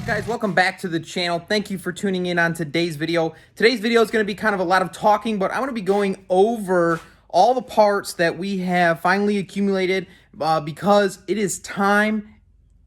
up, guys? Welcome back to the channel. Thank you for tuning in on today's video. Today's video is going to be kind of a lot of talking, but I'm going to be going over all the parts that we have finally accumulated because it is time.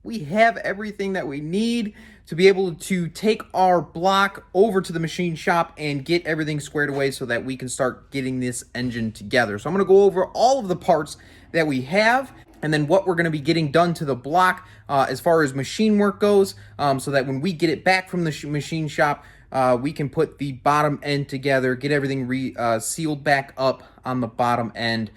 We have everything that we need to be able to take our block over to the machine shop and get everything squared away so that we can start getting this engine together. So I'm going to go over all of the parts that we have, and then what we're going to be getting done to the block as far as machine work goes, so that when we get it back from the machine shop, we can put the bottom end together, get everything sealed back up on the bottom end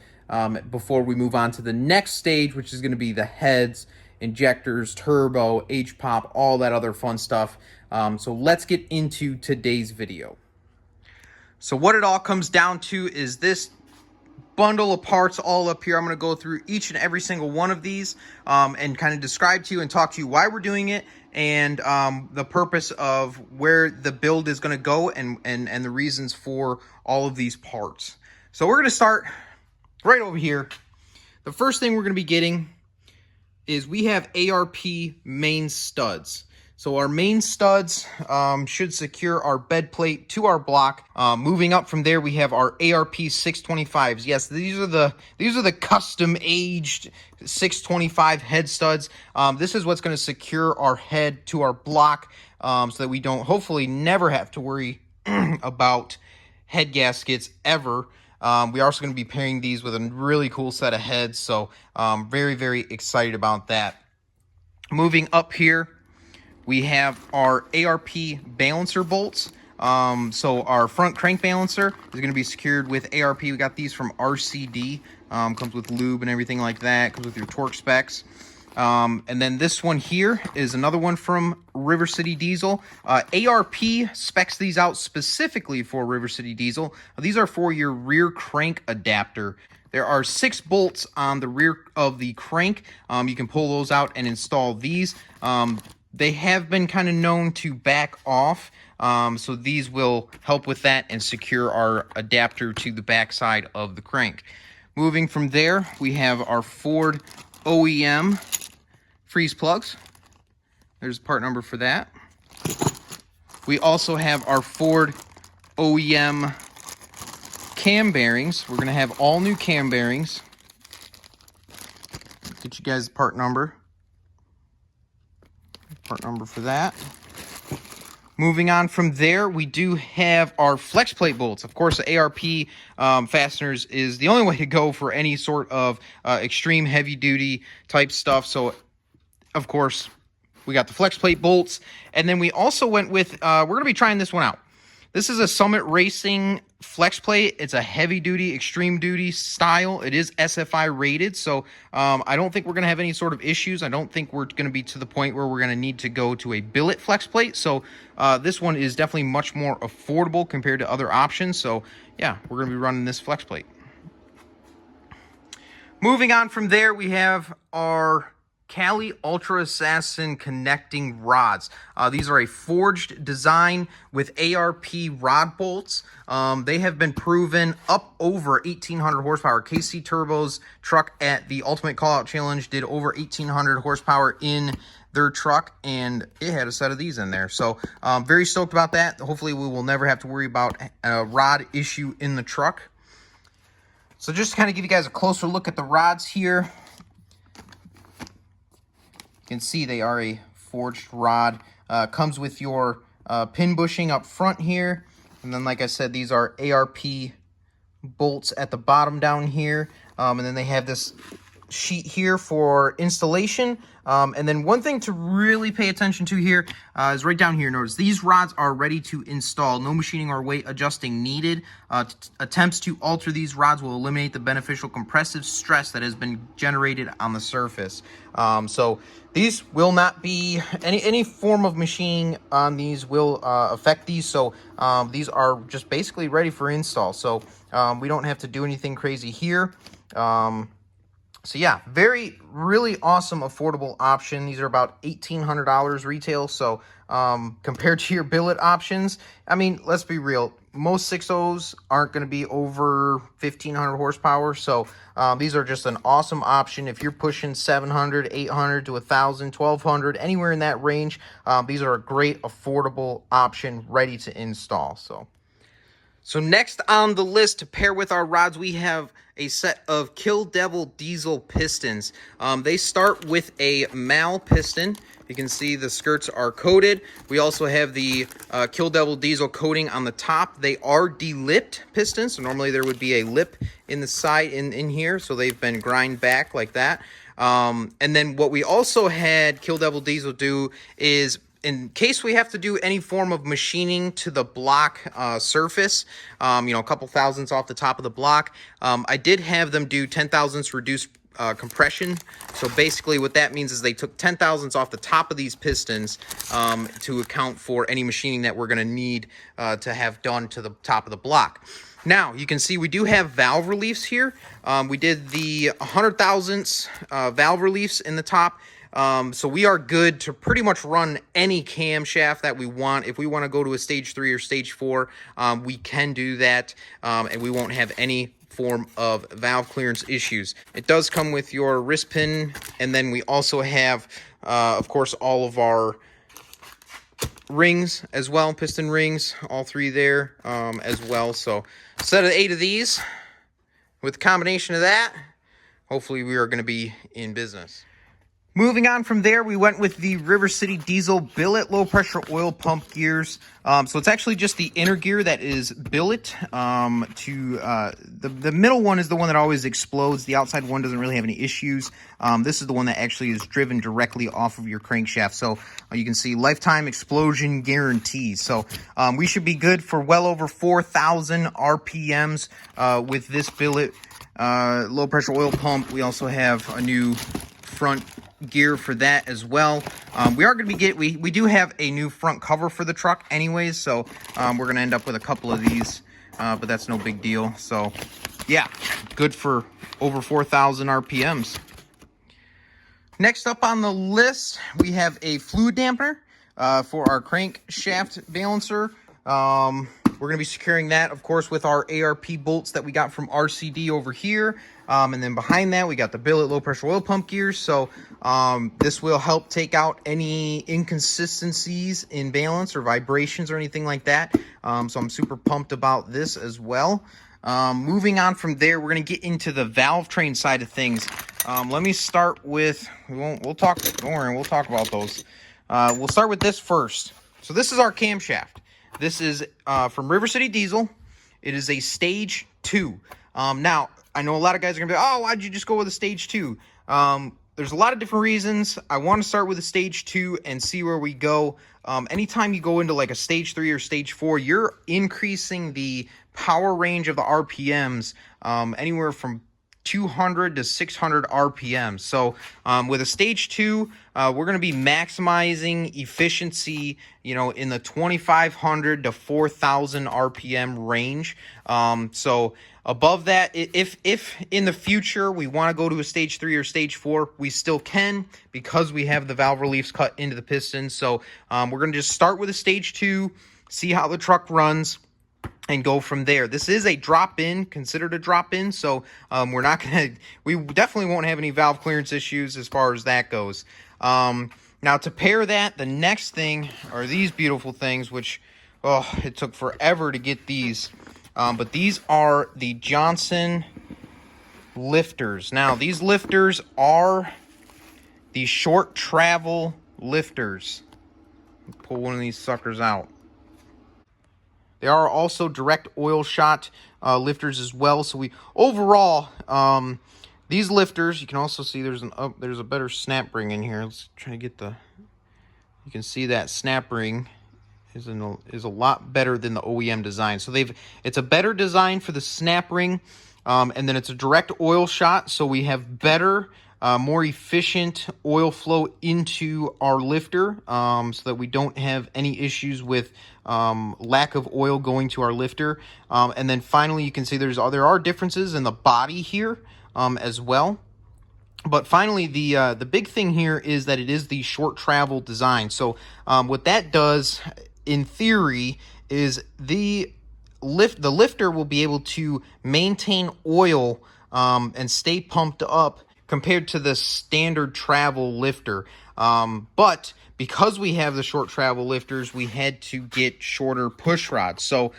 before we move on to the next stage, which is going to be the heads, injectors, turbo, H-pop, all that other fun stuff. So let's get into today's video. So what it all comes down to is this bundle of parts all up here. I'm going to go through each and every single one of these and kind of describe to you and talk to you why we're doing it and the purpose of where the build is going to go and the reasons for all of these parts. So we're going to start right over here. The first thing we're going to be getting is we have ARP main studs. So our main studs should secure our bed plate to our block. Moving up from there, we have our ARP 625s. Yes, these are the custom aged 625 head studs. This is what's going to secure our head to our block, so that we don't, hopefully, never have to worry about head gaskets ever. We're also going to be pairing these with a really cool set of heads, so very, very excited about that. Moving up here, we have our ARP balancer bolts. So our front crank balancer is going to be secured with ARP. We got these from RCD. Comes with lube and everything like that. Comes with your torque specs. And then this one here is another one from River City Diesel. ARP specs these out specifically for River City Diesel. These are for your rear crank adapter. There are 6 bolts on the rear of the crank. You can pull those out and install these. They have been kind of known to back off, so these will help with that and secure our adapter to the back side of the crank. Moving from there, we have our Ford OEM freeze plugs. There's a part number for that. We also have our Ford OEM cam bearings. We're going to have all new cam bearings. Get you guys the part number. Part number for that. Moving on from there, we do have our flex plate bolts. Of course, the ARP fasteners is the only way to go for any sort of extreme heavy duty type stuff. So, of course, we got the flex plate bolts. And then we also went with, we're going to be trying this one out. This is a Summit Racing flex plate. It's a heavy duty, extreme duty style. It is SFI rated, so I don't think we're going to have any sort of issues. I don't think we're going to be to the point where we're going to need to go to a billet flex plate. So this one is definitely much more affordable compared to other options. So yeah, we're going to be running this flex plate. Moving on from there, we have our Callies Ultra Assassin connecting rods. These are a forged design with ARP rod bolts. They have been proven up over 1,800 horsepower. KC Turbo's truck at the Ultimate Callout Challenge did over 1,800 horsepower in their truck, and it had a set of these in there. So very stoked about that. Hopefully we will never have to worry about a rod issue in the truck. So just to kind of give you guys a closer look at the rods here. You can see they are a forged rod. Comes with your pin bushing up front here. And then, like I said, these are ARP bolts at the bottom down here. And then they have this sheet here for installation. And then one thing to really pay attention to here is right down here. Notice these rods are ready to install. No machining or weight adjusting needed. Attempts to alter these rods will eliminate the beneficial compressive stress that has been generated on the surface. So these will not be, any form of machining on these will affect these. So these are just basically ready for install. So we don't have to do anything crazy here. So yeah, really awesome, affordable option. These are about $1,800 retail. So compared to your billet options, I mean, let's be real. Most 6.0s aren't going to be over 1,500 horsepower. So these are just an awesome option. If you're pushing 700, 800 to 1,000, 1,200, anywhere in that range, these are a great, affordable option ready to install. So next on the list to pair with our rods, we have a set of Kill Devil diesel pistons. They start with a mal piston. You can see the skirts are coated. We also have the Kill Devil diesel coating on the top. They are delilped pistons, so normally there would be a lip in the side in here, so they've been grind back like that. And then what we also had Kill Devil diesel do is, in case we have to do any form of machining to the block surface, you know, a couple thousandths off the top of the block, I did have them do 10 thousandths reduced compression. So basically what that means is they took 10 thousandths off the top of these pistons to account for any machining that we're going to need to have done to the top of the block. Now, you can see we do have valve reliefs here. We did the 100 thousandths valve reliefs in the top. So we are good to pretty much run any camshaft that we want. If we want to go to a stage 3 or stage 4, we can do that, and we won't have any form of valve clearance issues. It does come with your wrist pin, and then we also have, of course, all of our rings as well, piston rings, all 3 there as well. So a set of 8 of these with a combination of that, hopefully we are going to be in business. Moving on from there, we went with the River City Diesel billet low pressure oil pump gears. So it's actually just the inner gear that is billet. The middle one is the one that always explodes. The outside one doesn't really have any issues. This is the one that actually is driven directly off of your crankshaft. So you can see lifetime explosion guarantee. So we should be good for well over 4,000 RPMs with this billet low pressure oil pump. We also have a new front gear for that as well. We are going to be we do have a new front cover for the truck anyways, so we're going to end up with a couple of these, but that's no big deal. So yeah, good for over 4,000 RPMs. Next up on the list, we have a fluid dampener for our crankshaft balancer. We're going to be securing that, of course, with our ARP bolts that we got from RCD over here. And then behind that, we got the billet low pressure oil pump gears. So this will help take out any inconsistencies in balance or vibrations or anything like that. So I'm super pumped about this as well. Moving on from there, we're going to get into the valve train side of things. Let me start with, we'll talk about those. We'll start with this first. So this is our camshaft. This is from River City Diesel. It is a stage 2. Now, I know a lot of guys are going to be, oh, why'd you just go with a stage 2? There's a lot of different reasons. I want to start with a stage 2 and see where we go. Anytime you go into like a stage 3 or stage 4, you're increasing the power range of the RPMs anywhere from 200 to 600 RPM. So with a stage 2, we're going to be maximizing efficiency, you know, in the 2,500 to 4,000 RPM range. So above that, if in the future we want to go to a stage 3 or stage 4, we still can, because we have the valve reliefs cut into the pistons. So we're going to just start with a stage 2, see how the truck runs, and go from there. This is a drop-in, considered a drop-in, so we definitely won't have any valve clearance issues as far as that goes. Now to pair that, the next thing are these beautiful things, which, oh, it took forever to get these. But these are the Johnson lifters. Now, these lifters are the short travel lifters. Pull one of these suckers out. They are also direct oil shot lifters as well. So we overall, these lifters, you can also see there's a better snap ring in here. Let's try to get you can see that snap ring is a lot better than the OEM design. So it's a better design for the snap ring, and then it's a direct oil shot. So we have better, more efficient oil flow into our lifter, so that we don't have any issues with lack of oil going to our lifter. And then finally, you can see there are differences in the body here as well. But finally, the big thing here is that it is the short travel design. So what that does, in theory, is the lifter will be able to maintain oil and stay pumped up compared to the standard travel lifter. But because we have the short travel lifters, we had to get shorter push rods. So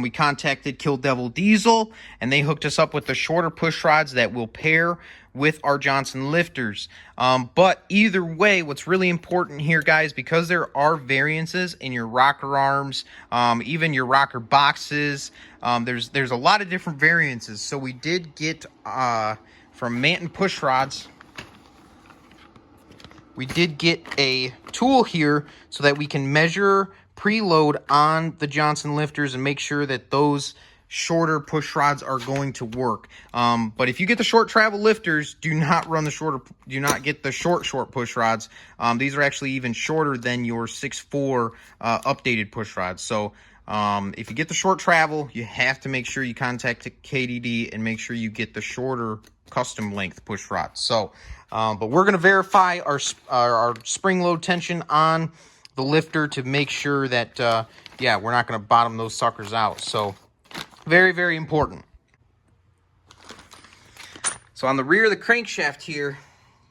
we contacted Kill Devil Diesel, and they hooked us up with the shorter push rods that will pair with our Johnson lifters. But either way, what's really important here, guys, because there are variances in your rocker arms, even your rocker boxes, there's a lot of different variances. So we did get from Manton Push Rods, we did get a tool here so that we can measure preload on the Johnson lifters and make sure that those shorter push rods are going to work. But if you get the short travel lifters, do not get the short push rods. These are actually even shorter than your 6'4" updated push rods. So if you get the short travel, you have to make sure you contact KDD and make sure you get the shorter custom length push rods. So but we're going to verify our spring load tension on the lifter to make sure that yeah, we're not going to bottom those suckers out. So very, very important. So on the rear of the crankshaft here,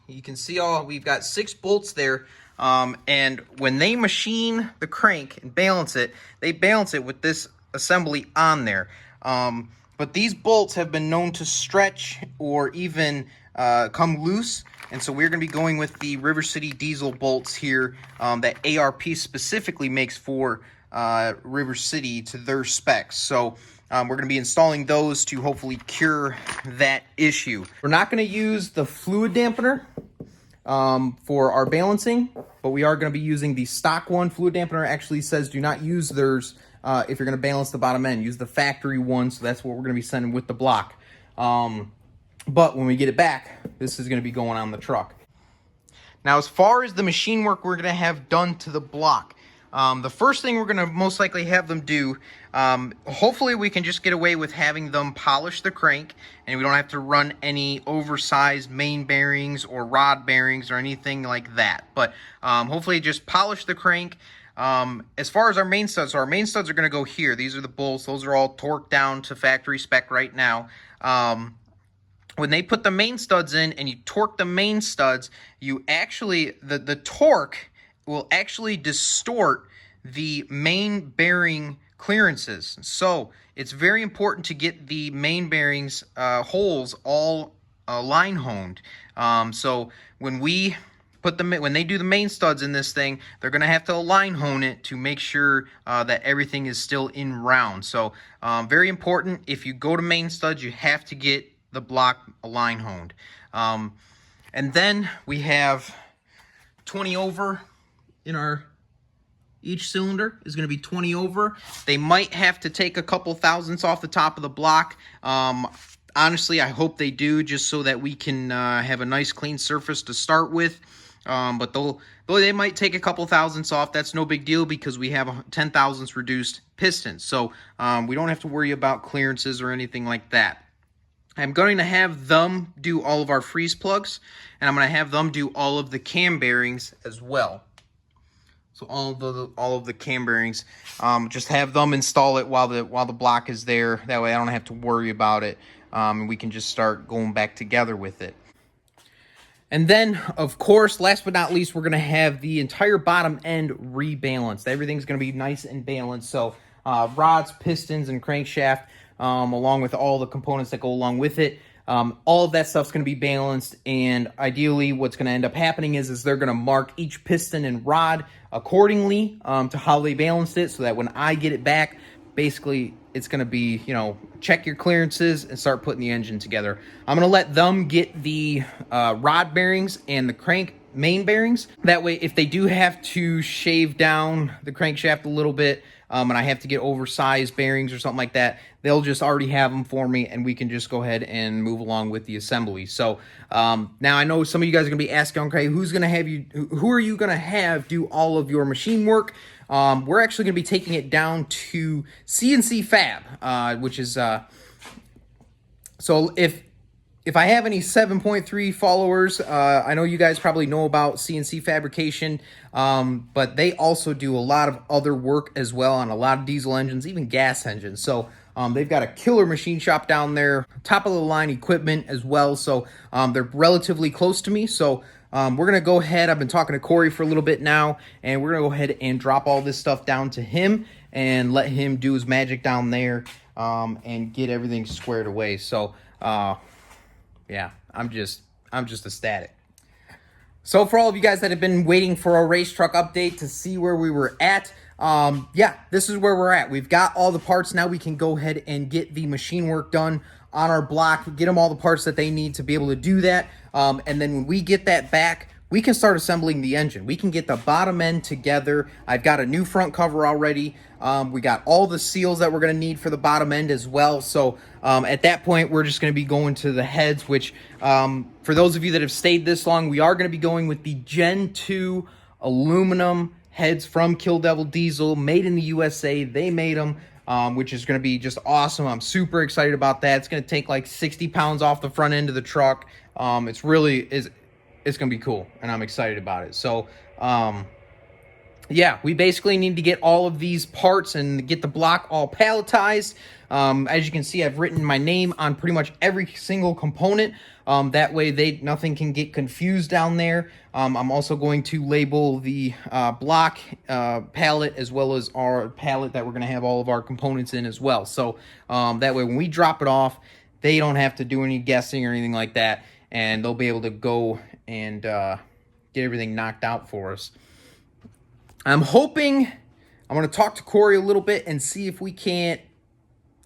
you can see we've got 6 bolts there. And when they machine the crank and balance it, they balance it with this assembly on there. But these bolts have been known to stretch or even come loose. And so we're going to be going with the River City diesel bolts here that ARP specifically makes for River City to their specs. So we're going to be installing those to hopefully cure that issue. We're not going to use the fluid dampener for our balancing, but we are going to be using the stock one. Fluid dampener actually says do not use theirs if you're going to balance the bottom end. Use the factory one, so that's what we're going to be sending with the block. But when we get it back, this is going to be going on the truck. Now, as far as the machine work we're going to have done to the block, the first thing we're going to most likely have them do, hopefully we can just get away with having them polish the crank, and we don't have to run any oversized main bearings or rod bearings or anything like that. But hopefully just polish the crank. As far as our main studs, so our main studs are going to go here. These are the bolts. Those are all torqued down to factory spec right now. When they put the main studs in and you torque the main studs, you actually, the torque will actually distort the main bearing clearances. So it's very important to get the main bearings holes all Alignhoned. So when they do the main studs in this thing, they're going to have to Alignhone it to make sure that everything is still in round. So very important, if you go to main studs, you have to get the block Alignhoned. And then we have 20 over in each cylinder is going to be 20 over. They might have to take a couple thousandths off the top of the block. Honestly, I hope they do, just so that we can have a nice clean surface to start with. But they might take a couple thousandths off. That's no big deal because we have a 10 thousandths reduced pistons. So we don't have to worry about clearances or anything like that. I'm going to have them do all of our freeze plugs, and I'm going to have them do all of the cam bearings as well. So all of the cam bearings, just have them install it while the block is there. That way I don't have to worry about it, and we can just start going back together with it. And then, of course, last but not least, we're going to have the entire bottom end rebalanced. Everything's going to be nice and balanced. So rods, pistons, and crankshaft, along with all the components that go along with it. All of that stuff's going to be balanced, and ideally what's going to end up happening is they're going to mark each piston and rod accordingly to how they balanced it, so that when I get it back, basically it's going to be, check your clearances and start putting the engine together. I'm going to let them get the rod bearings and the crank main bearings. That way, if they do have to shave down the crankshaft a little bit, and I have to get oversized bearings or something like that, they'll just already have them for me, and we can just go ahead and move along with the assembly. So now I know some of you guys are going to be asking, okay, who are you going to have do all of your machine work? We're actually going to be taking it down to CNC Fab, which is so if I have any 7.3 followers, I know you guys probably know about CNC fabrication, but they also do a lot of other work as well on a lot of diesel engines, even gas engines. So they've got a killer machine shop down there, top of the line equipment as well. So they're relatively close to me. So we're going to go ahead. I've been talking to Corey for a little bit now, and we're going to go ahead and drop all this stuff down to him and let him do his magic down there and get everything squared away. So, yeah, I'm just ecstatic. So for all of you guys that have been waiting for a race truck update to see where we were at, yeah, this is where we're at. We've got all the parts. Now we can go ahead and get the machine work done on our block, get them all the parts that they need to be able to do that. And then when we get that back, we can start assembling the engine. We can get the bottom end together. I've got a new front cover already. We got all the seals that we're going to need for the bottom end as well. So at that point, we're just going to be going to the heads, which for those of you that have stayed this long, we are going to be going with the Gen 2 aluminum heads from Kill Devil Diesel, made in the USA. They made them, which is going to be just awesome. I'm super excited about that. It's going to take like 60 pounds off the front end of the truck. It's going to be cool, and I'm excited about it. So, yeah, we basically need to get all of these parts and get the block all palletized. As you can see, I've written my name on pretty much every single component. That way nothing can get confused down there. I'm also going to label the block pallet as well as our pallet that we're going to have all of our components in as well. So that way when we drop it off, they don't have to do any guessing or anything like that, and they'll be able to go and get everything knocked out for us. I'm hoping, I'm going to talk to Corey a little bit and see if we can't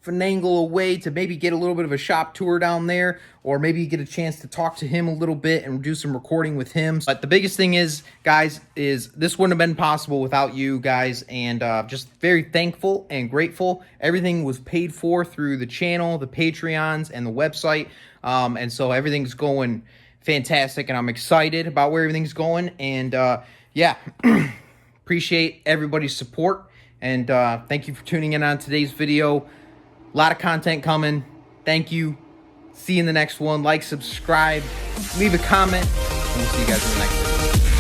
finagle a way to maybe get a little bit of a shop tour down there, or maybe get a chance to talk to him a little bit and do some recording with him. But the biggest thing is, guys, is this wouldn't have been possible without you guys, and just very thankful and grateful. Everything was paid for through the channel, the Patreons, and the website, and so everything's going fantastic, and I'm excited about where everything's going. And yeah, appreciate everybody's support, and thank you for tuning in on today's video. A lot of content coming. Thank you. See you in the next one. Like, subscribe, leave a comment, and we'll see you guys in the next video.